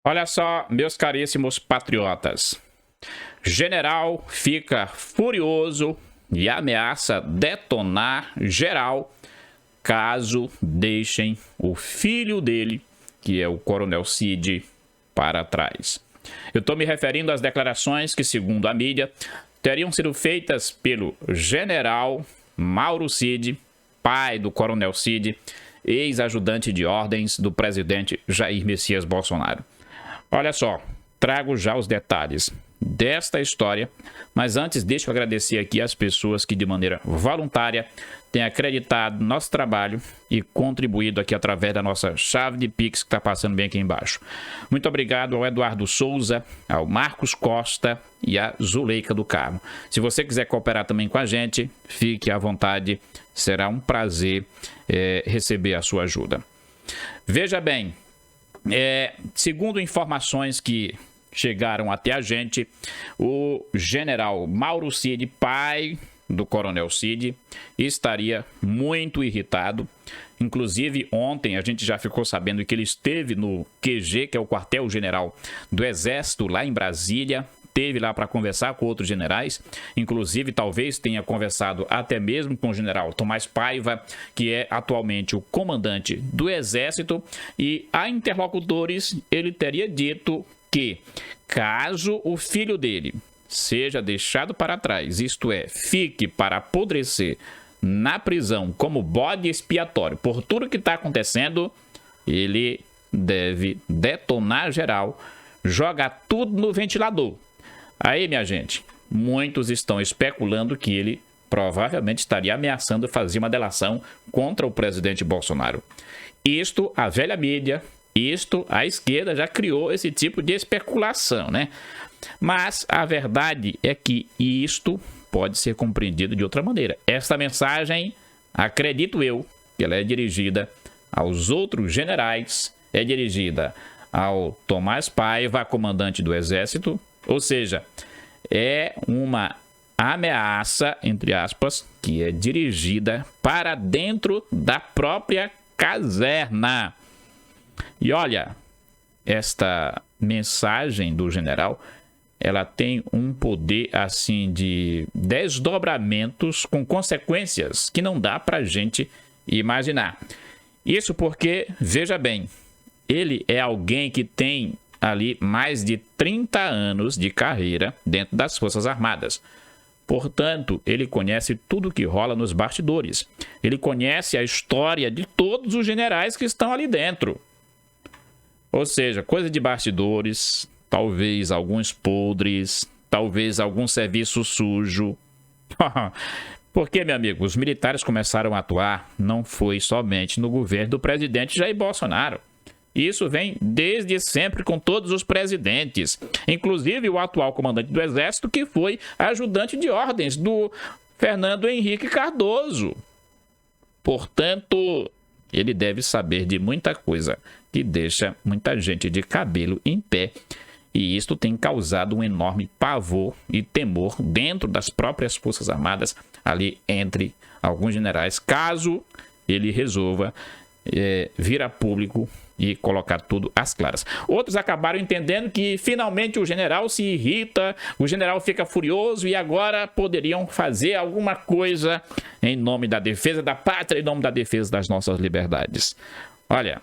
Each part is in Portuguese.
Olha só, meus caríssimos patriotas. General fica furioso e ameaça detonar geral caso deixem o filho dele, que é o Coronel Cid, para trás. Eu estou me referindo às declarações que, segundo a mídia, teriam sido feitas pelo general Mauro Cid, pai do Coronel Cid, ex-ajudante de ordens do presidente Jair Messias Bolsonaro. Olha só, trago já os detalhes desta história, mas antes deixa eu agradecer aqui às pessoas que de maneira voluntária têm acreditado no nosso trabalho e contribuído aqui através da nossa chave de Pix que está passando bem aqui embaixo. Muito obrigado ao Eduardo Souza, ao Marcos Costa e à Zuleika do Carmo. Se você quiser cooperar também com a gente, fique à vontade, será um prazer receber a sua ajuda. Veja bem, segundo informações que chegaram até a gente, o general Mauro Cid, pai do Coronel Cid, estaria muito irritado. Inclusive, ontem a gente já ficou sabendo que ele esteve no QG, que é o quartel-general do Exército, lá em Brasília. Esteve lá para conversar com outros generais, inclusive talvez tenha conversado até mesmo com o general Tomás Paiva, que é atualmente o comandante do Exército, e a interlocutores ele teria dito que caso o filho dele seja deixado para trás, isto é, fique para apodrecer na prisão como bode expiatório por tudo que está acontecendo, ele deve detonar geral, jogar tudo no ventilador. Aí, minha gente, muitos estão especulando que ele provavelmente estaria ameaçando fazer uma delação contra o presidente Bolsonaro. Isto, a velha mídia, a esquerda já criou esse tipo de especulação, né? Mas a verdade é que isto pode ser compreendido de outra maneira. Esta mensagem, acredito eu, que ela é dirigida aos outros generais, é dirigida ao Tomás Paiva, comandante do Exército, ou seja, é uma ameaça, entre aspas, que é dirigida para dentro da própria caserna. E olha, esta mensagem do general, ela tem um poder assim de desdobramentos com consequências que não dá para a gente imaginar. Isso porque, veja bem, ele é alguém que tem ali mais de 30 anos de carreira dentro das Forças Armadas. Portanto, ele conhece tudo que rola nos bastidores. Ele conhece a história de todos os generais que estão ali dentro. Ou seja, coisa de bastidores, talvez alguns podres, talvez algum serviço sujo. Porque, meu amigo, os militares começaram a atuar não foi somente no governo do presidente Jair Bolsonaro. Isso vem desde sempre com todos os presidentes, inclusive o atual comandante do Exército, que foi ajudante de ordens do Fernando Henrique Cardoso. Portanto, ele deve saber de muita coisa que deixa muita gente de cabelo em pé. E isto tem causado um enorme pavor e temor dentro das próprias Forças Armadas, ali entre alguns generais, caso ele resolva vir a público e colocar tudo às claras. Outros acabaram entendendo que finalmente o general se irrita, o general fica furioso e agora poderiam fazer alguma coisa em nome da defesa da pátria, em nome da defesa das nossas liberdades. Olha,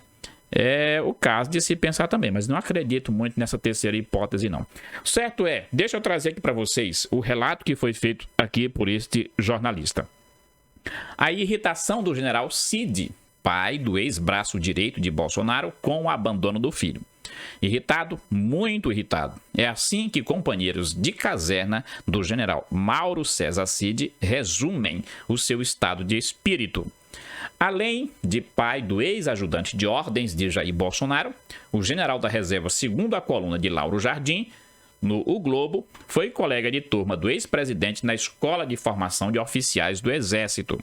é o caso de se pensar também, mas não acredito muito nessa terceira hipótese não. Certo é, deixa eu trazer aqui para vocês o relato que foi feito aqui por este jornalista. A irritação do general Cid, pai do ex-braço direito de Bolsonaro, com o abandono do filho. Irritado, muito irritado. É assim que companheiros de caserna do general Mauro César Cid resumem o seu estado de espírito. Além de pai do ex-ajudante de ordens de Jair Bolsonaro, o general da reserva, segundo a coluna de Lauro Jardim, no O Globo, foi colega de turma do ex-presidente na Escola de Formação de Oficiais do Exército.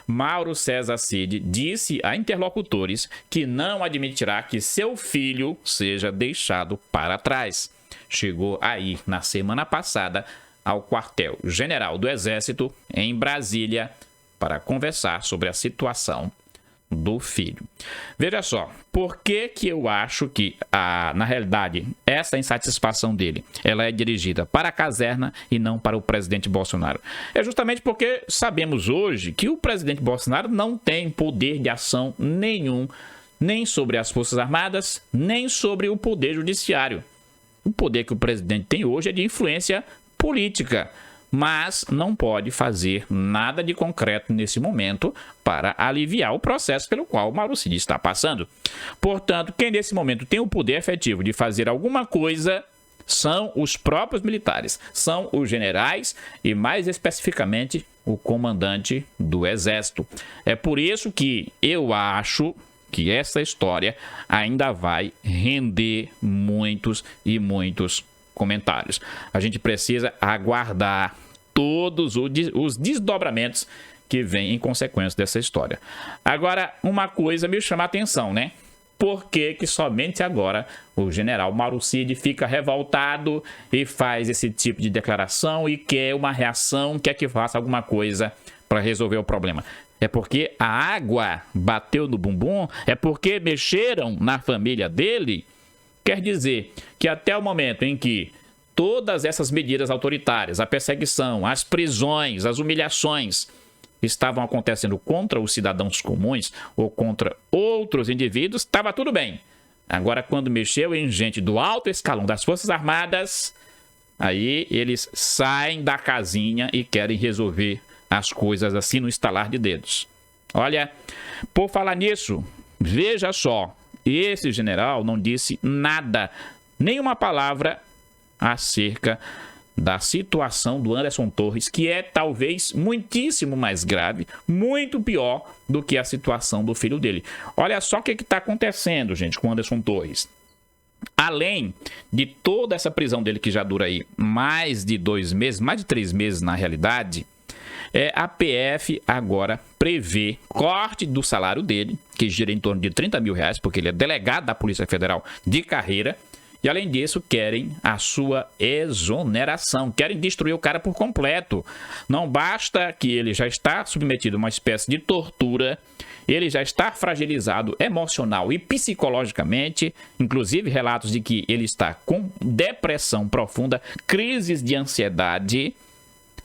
Mauro César Cid disse a interlocutores que não admitirá que seu filho seja deixado para trás. Chegou aí, na semana passada, ao quartel-general do Exército, em Brasília, para conversar sobre a situação do filho. Veja só, por que eu acho que, na realidade, essa insatisfação dele, ela é dirigida para a caserna e não para o presidente Bolsonaro? É justamente porque sabemos hoje que o presidente Bolsonaro não tem poder de ação nenhum, nem sobre as Forças Armadas, nem sobre o poder judiciário. O poder que o presidente tem hoje é de influência política, mas não pode fazer nada de concreto nesse momento para aliviar o processo pelo qual o Mauro Cid está passando. Portanto, quem nesse momento tem o poder efetivo de fazer alguma coisa são os próprios militares, são os generais e, mais especificamente, o comandante do Exército. É por isso que eu acho que essa história ainda vai render muitos e muitos comentários. A gente precisa aguardar todos os desdobramentos que vêm em consequência dessa história. Agora, uma coisa me chama a atenção, né? Por que somente agora o general Mauro Cid fica revoltado e faz esse tipo de declaração e quer uma reação, quer que faça alguma coisa para resolver o problema? É porque a água bateu no bumbum? É porque mexeram na família dele? Quer dizer que até o momento em que todas essas medidas autoritárias, a perseguição, as prisões, as humilhações estavam acontecendo contra os cidadãos comuns ou contra outros indivíduos, estava tudo bem. Agora, quando mexeu em gente do alto escalão das Forças Armadas, aí eles saem da casinha e querem resolver as coisas assim no estalar de dedos. Olha, por falar nisso, veja só, esse general não disse nada, nenhuma palavra acerca da situação do Anderson Torres, que é talvez muitíssimo mais grave, muito pior do que a situação do filho dele. Olha só o que está acontecendo, gente, com o Anderson Torres. Além de toda essa prisão dele, que já dura aí mais de 2 meses, mais de 3 meses na realidade, a PF agora prevê corte do salário dele, que gira em torno de R$30 mil, porque ele é delegado da Polícia Federal de carreira. E, além disso, querem a sua exoneração, querem destruir o cara por completo. Não basta que ele já está submetido a uma espécie de tortura, ele já está fragilizado emocional e psicologicamente, inclusive relatos de que ele está com depressão profunda, crises de ansiedade,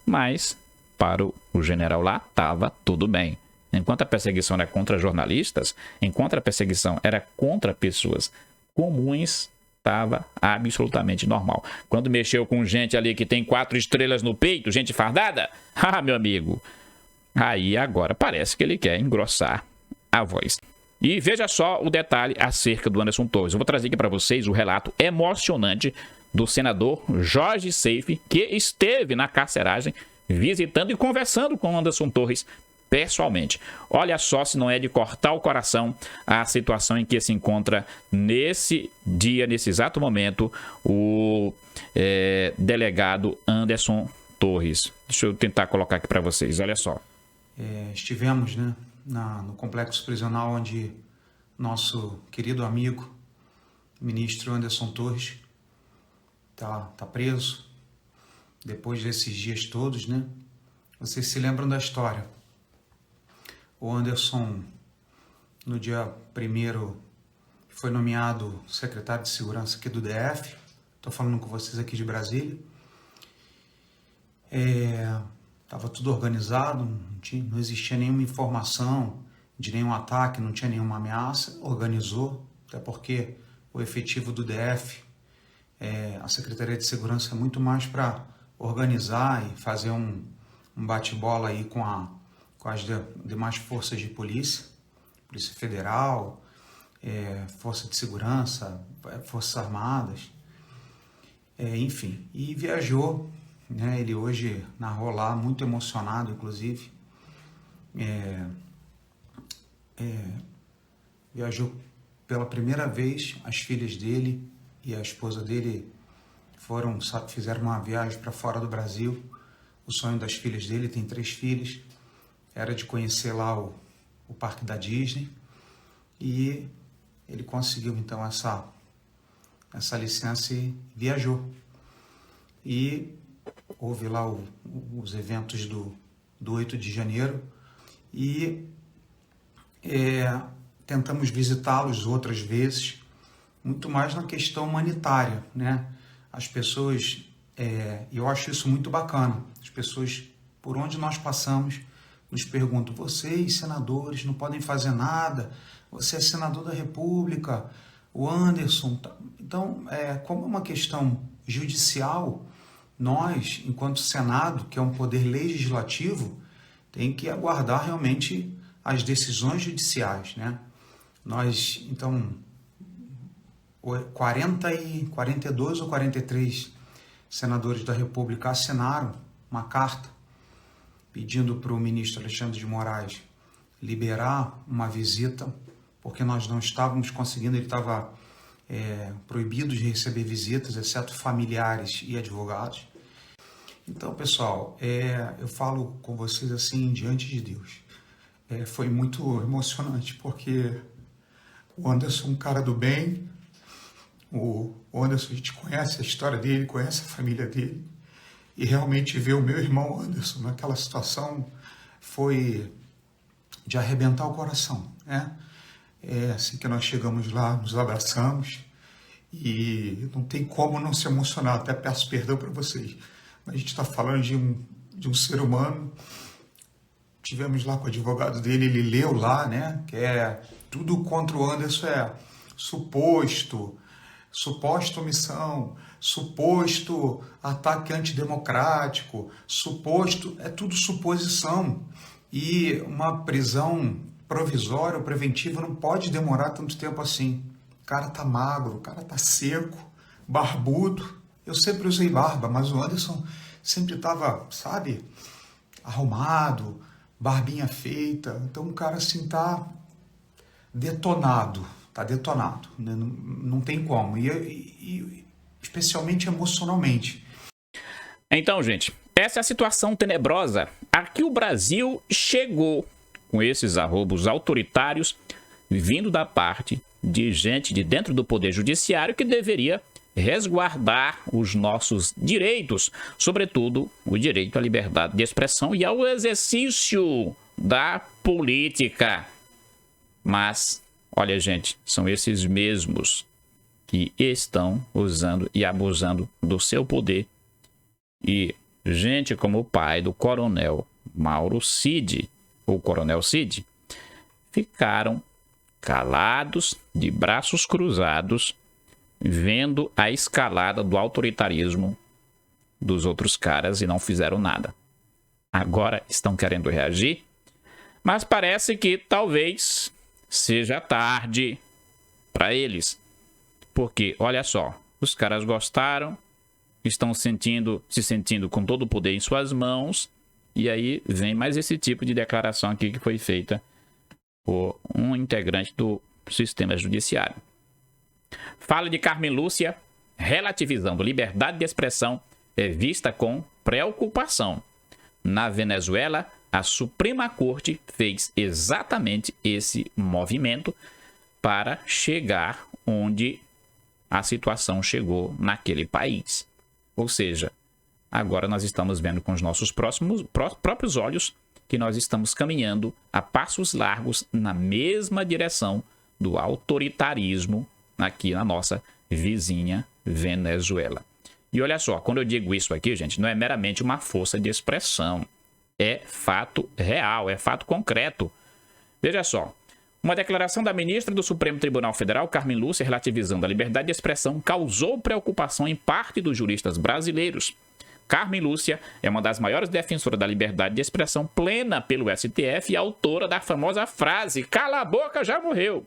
mas para o general lá estava tudo bem. Enquanto a perseguição era contra jornalistas, enquanto a perseguição era contra pessoas comuns, estava absolutamente normal. Quando mexeu com gente ali que tem 4 estrelas no peito, gente fardada, meu amigo, aí agora parece que ele quer engrossar a voz. E veja só o detalhe acerca do Anderson Torres. Eu vou trazer aqui para vocês o relato emocionante do senador Jorge Seife, que esteve na carceragem visitando e conversando com o Anderson Torres pessoalmente. Olha só se não é de cortar o coração a situação em que se encontra nesse dia, nesse exato momento, o delegado Anderson Torres. Deixa eu tentar colocar aqui para vocês, olha só. Estivemos, né, no complexo prisional onde nosso querido amigo, ministro Anderson Torres, tá preso. Depois desses dias todos, né? Vocês se lembram da história. O Anderson, no dia 1º, foi nomeado secretário de segurança aqui do DF. Estou falando com vocês aqui de Brasília. Estava tudo organizado, não existia nenhuma informação de nenhum ataque, não tinha nenhuma ameaça. Organizou, até porque o efetivo do DF, a Secretaria de Segurança, é muito mais para organizar e fazer um bate-bola aí com as demais forças de polícia, Polícia Federal, Força de Segurança, Forças Armadas, enfim. E viajou, né? Ele hoje narrou lá, muito emocionado, inclusive. Viajou pela primeira vez, as filhas dele e a esposa dele fizeram uma viagem para fora do Brasil. O sonho das filhas dele, tem 3 filhas, era de conhecer lá o parque da Disney, e ele conseguiu então essa licença e viajou. E houve lá os eventos do 8 de janeiro, e tentamos visitá-los outras vezes, muito mais na questão humanitária, né? As pessoas, eu acho isso muito bacana, as pessoas, por onde nós passamos, nos perguntam: vocês, senadores, não podem fazer nada, você é senador da República, o Anderson... Então, como é uma questão judicial, nós, enquanto Senado, que é um poder legislativo, tem que aguardar realmente as decisões judiciais, né? Nós, então, 42 ou 43 senadores da República assinaram uma carta pedindo para o ministro Alexandre de Moraes liberar uma visita, porque nós não estávamos conseguindo, ele estava proibido de receber visitas, exceto familiares e advogados. Então, pessoal, eu falo com vocês assim, diante de Deus. Foi muito emocionante, porque o Anderson é um cara do bem, o Anderson, a gente conhece a história dele, conhece a família dele, e realmente ver o meu irmão Anderson naquela situação foi de arrebentar o coração, né? Assim que nós chegamos lá, nos abraçamos, e não tem como não se emocionar, até peço perdão para vocês. Mas a gente está falando de um ser humano. Tivemos lá com o advogado dele, ele leu lá, né? Que tudo contra o Anderson suposta omissão, suposto ataque antidemocrático, é tudo suposição. E uma prisão provisória ou preventiva não pode demorar tanto tempo assim. O cara tá magro, o cara tá seco, barbudo. Eu sempre usei barba, mas o Anderson sempre tava, sabe, arrumado, barbinha feita. Então o cara assim tá detonado, né? Não tem como, e especialmente emocionalmente. Então, gente, essa é a situação tenebrosa a que o Brasil chegou com esses arroubos autoritários vindo da parte de gente de dentro do Poder Judiciário que deveria resguardar os nossos direitos, sobretudo o direito à liberdade de expressão e ao exercício da política. Mas, olha, gente, são esses mesmos que estão usando e abusando do seu poder. E gente como o pai do coronel Mauro Cid, ou coronel Cid, ficaram calados, de braços cruzados, vendo a escalada do autoritarismo dos outros caras e não fizeram nada. Agora estão querendo reagir, mas parece que talvez seja tarde para eles. Porque, olha só, os caras gostaram, estão se sentindo com todo o poder em suas mãos, e aí vem mais esse tipo de declaração aqui que foi feita por um integrante do sistema judiciário. Fala de Carmen Lúcia, relativizando liberdade de expressão é vista com preocupação. Na Venezuela, a Suprema Corte fez exatamente esse movimento para chegar onde a situação chegou naquele país. Ou seja, agora nós estamos vendo com os nossos próprios olhos que nós estamos caminhando a passos largos na mesma direção do autoritarismo aqui na nossa vizinha Venezuela. E olha só, quando eu digo isso aqui, gente, não é meramente uma força de expressão. É fato real, é fato concreto. Veja só, uma declaração da ministra do Supremo Tribunal Federal, Carmen Lúcia, relativizando a liberdade de expressão, causou preocupação em parte dos juristas brasileiros. Carmen Lúcia é uma das maiores defensoras da liberdade de expressão plena pelo STF e autora da famosa frase "cala a boca, já morreu".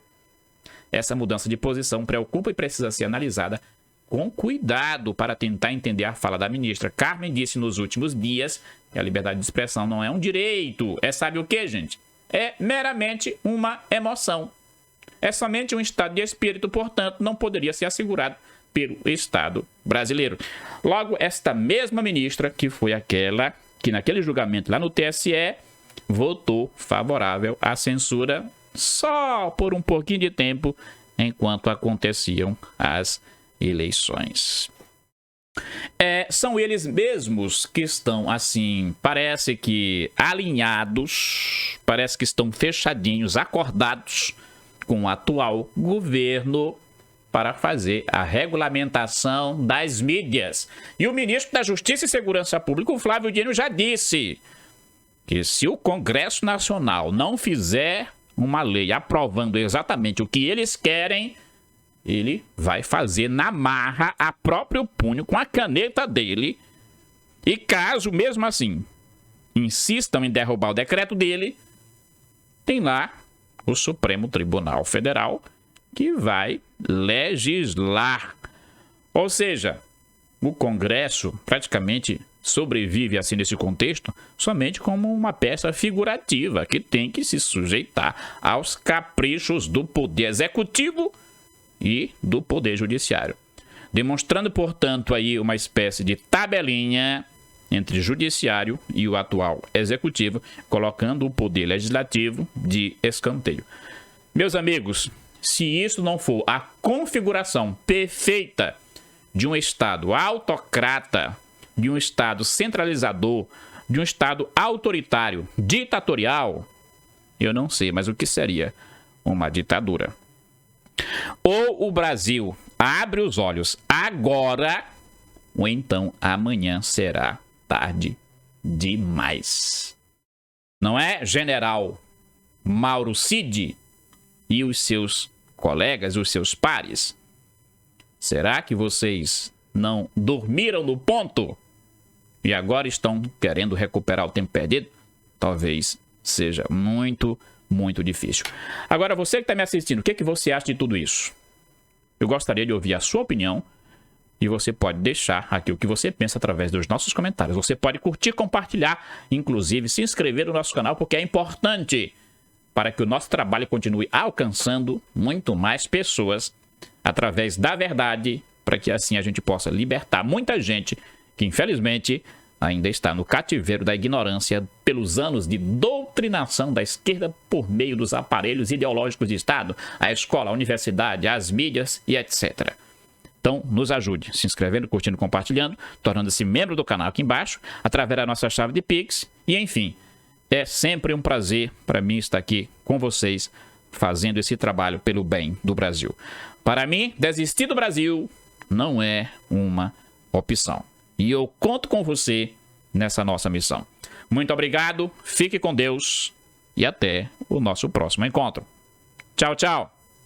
Essa mudança de posição preocupa e precisa ser analisada com cuidado para tentar entender a fala da ministra. Carmen disse nos últimos dias que a liberdade de expressão não é um direito. Sabe o que, gente? É meramente uma emoção. É somente um estado de espírito, portanto, não poderia ser assegurado pelo Estado brasileiro. Logo, esta mesma ministra, que foi aquela que naquele julgamento lá no TSE, votou favorável à censura só por um pouquinho de tempo, enquanto aconteciam as eleições. São eles mesmos que estão, assim, parece que alinhados, parece que estão fechadinhos, acordados com o atual governo para fazer a regulamentação das mídias. E o ministro da Justiça e Segurança Pública, o Flávio Dino, já disse que se o Congresso Nacional não fizer uma lei aprovando exatamente o que eles querem, ele vai fazer na marra a próprio punho com a caneta dele. E caso, mesmo assim, insistam em derrubar o decreto dele, tem lá o Supremo Tribunal Federal que vai legislar. Ou seja, o Congresso praticamente sobrevive assim nesse contexto somente como uma peça figurativa que tem que se sujeitar aos caprichos do poder executivo e do poder judiciário, demonstrando, portanto, aí uma espécie de tabelinha entre judiciário e o atual executivo, colocando o poder legislativo de escanteio. Meus amigos, se isso não for a configuração perfeita de um Estado autocrata, de um Estado centralizador, de um Estado autoritário, ditatorial, eu não sei, mas o que seria uma ditadura? Ou o Brasil abre os olhos agora, ou então amanhã será tarde demais. Não é, general Mauro Cid e os seus colegas, os seus pares? Será que vocês não dormiram no ponto e agora estão querendo recuperar o tempo perdido? Talvez seja muito difícil. Agora, você que está me assistindo, o que você acha de tudo isso? Eu gostaria de ouvir a sua opinião e você pode deixar aqui o que você pensa através dos nossos comentários. Você pode curtir, compartilhar, inclusive se inscrever no nosso canal, porque é importante para que o nosso trabalho continue alcançando muito mais pessoas através da verdade, para que assim a gente possa libertar muita gente que infelizmente ainda está no cativeiro da ignorância pelos anos de doutrinação da esquerda por meio dos aparelhos ideológicos de Estado, a escola, a universidade, as mídias e etc. Então, nos ajude se inscrevendo, curtindo, compartilhando, tornando-se membro do canal aqui embaixo, através da nossa chave de Pix. E, enfim, é sempre um prazer para mim estar aqui com vocês, fazendo esse trabalho pelo bem do Brasil. Para mim, desistir do Brasil não é uma opção. E eu conto com você nessa nossa missão. Muito obrigado, fique com Deus e até o nosso próximo encontro. Tchau, tchau!